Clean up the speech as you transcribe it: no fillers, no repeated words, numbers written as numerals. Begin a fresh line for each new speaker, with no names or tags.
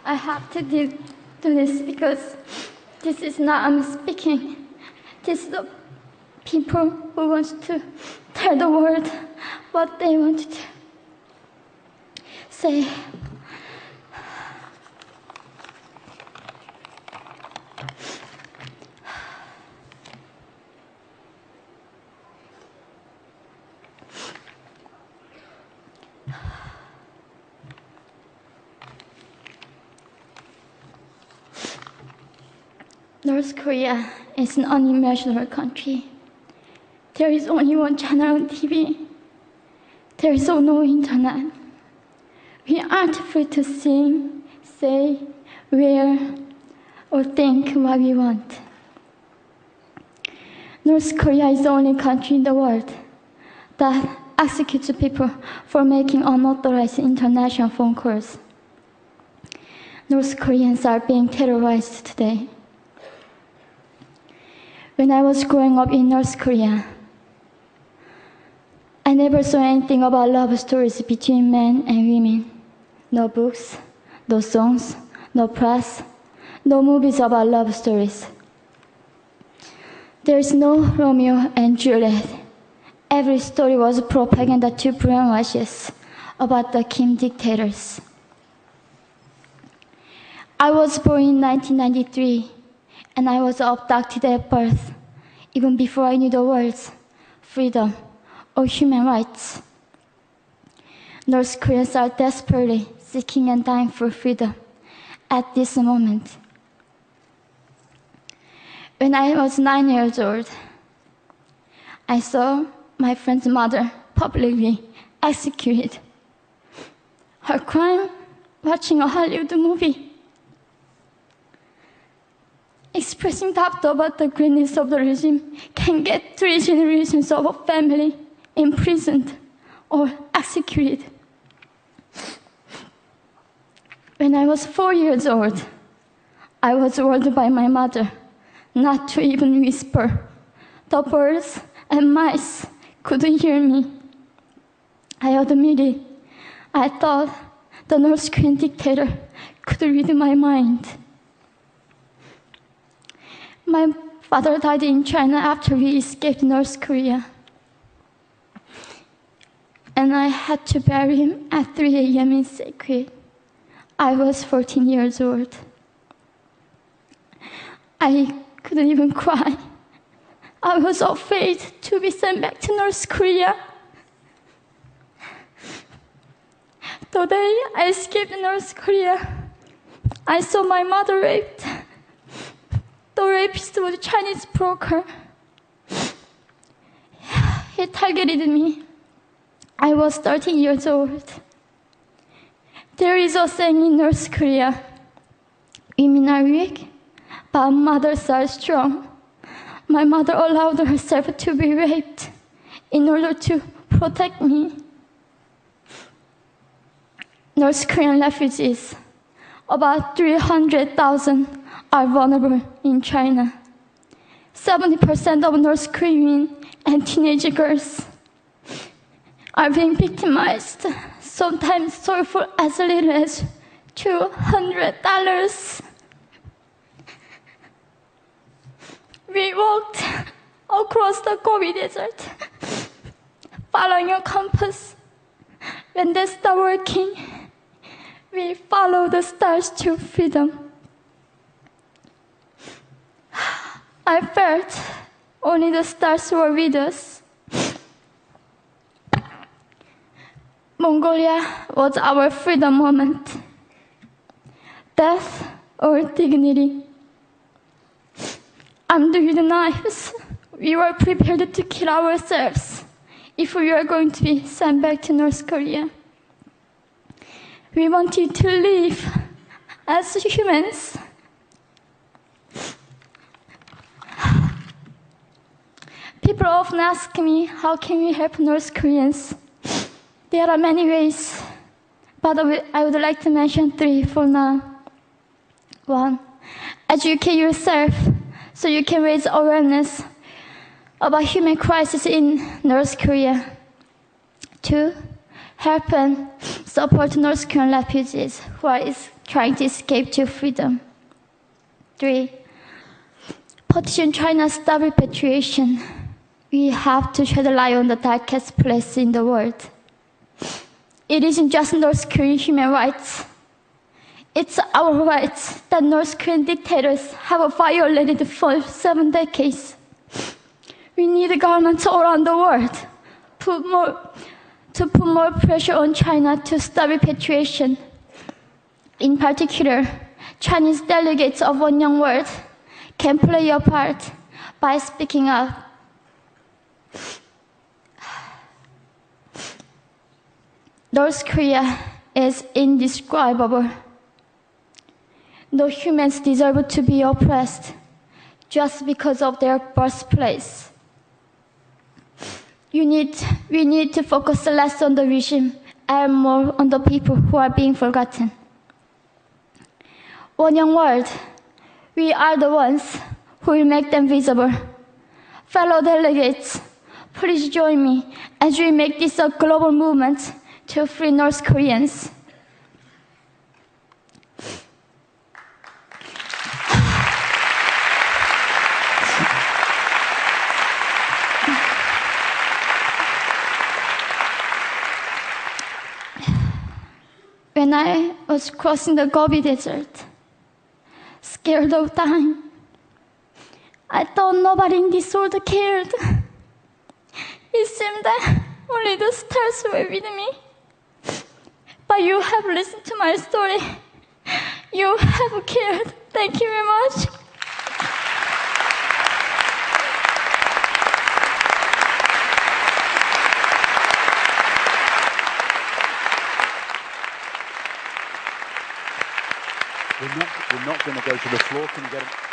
I have to do this because this is not I'm speaking. This is the people who want to tell the world what they want to say. North Korea is an unimaginable country. There is only one channel on TV. There is no internet. We aren't free to sing, say, wear, or think what we want. North Korea is the only country in the world that executes people for making unauthorized international phone calls. North Koreans are being terrorized today. When I was growing up in North Korea, I never saw anything about love stories between men and women. No books, no songs, no press, no movies about love stories. There is no Romeo and Juliet. Every story was propaganda to brainwash us about the Kim dictators. I was born in 1993, and I was abducted at birth, even before I knew the words freedom or human rights. North Koreans are desperately seeking and dying for freedom at this moment. When I was 9 years old, I saw my friend's mother publicly executed. Her crime? Watching a Hollywood movie. Expressing doubt about the greatness of the regime can get 3 generations of a family imprisoned or executed. When I was 4 years old, I was warned by my mother not to even whisper. The birds and mice couldn't hear me. I admitted I thought the North Korean dictator could read my mind. My father died in China after we escaped North Korea. And I had to bury him at 3 a.m. in secret. I was 14 years old. I couldn't even cry. I was afraid to be sent back to North Korea. The day I escaped North Korea, I saw my mother raped. The rapist was a Chinese broker. He targeted me. I was 13 years old. There is a saying in North Korea, women are weak, but mothers are strong. My mother allowed herself to be raped in order to protect me. North Korean refugees, about 300,000, are vulnerable in China. 70% of North Korean and teenage girls are being victimized, sometimes sold for as little as $200. We walked across the Gobi Desert, following a compass. When they stopped working, we followed the stars to freedom. I felt only the stars were with us. Mongolia was our freedom moment. Death or dignity. Armed with knives, we were prepared to kill ourselves if we were going to be sent back to North Korea. We wanted to live as humans. People often ask me, how can we help North Koreans? There are many ways, but I would like to mention 3 for now. 1, educate yourself so you can raise awareness about human crisis in North Korea. 2, help and support North Korean refugees who are trying to escape to freedom. 3. Petition China stop repatriation. We have to shed light on the darkest place in the world. It isn't just North Korean human rights. It's our rights that North Korean dictators have violated for 7 decades. We need governments all around the world to put more pressure on China to stop repatriation. In particular, Chinese delegates of ŁNG world can play a part by speaking up. North Korea is indescribable. No humans deserve to be oppressed just because of their birthplace. We need to focus less on the regime and more on the people who are being forgotten. 웡영 world, we are the ones who will make them visible. Fellow delegates, please join me as we make this a global movement to free North Koreans. When I was crossing the Gobi Desert, scared of dying, I thought nobody in this world cared. It seemed that only the stars were with me. But you have listened to my story. You have cared. Thank you very much.
We're not going to go to the floor. Can you get it?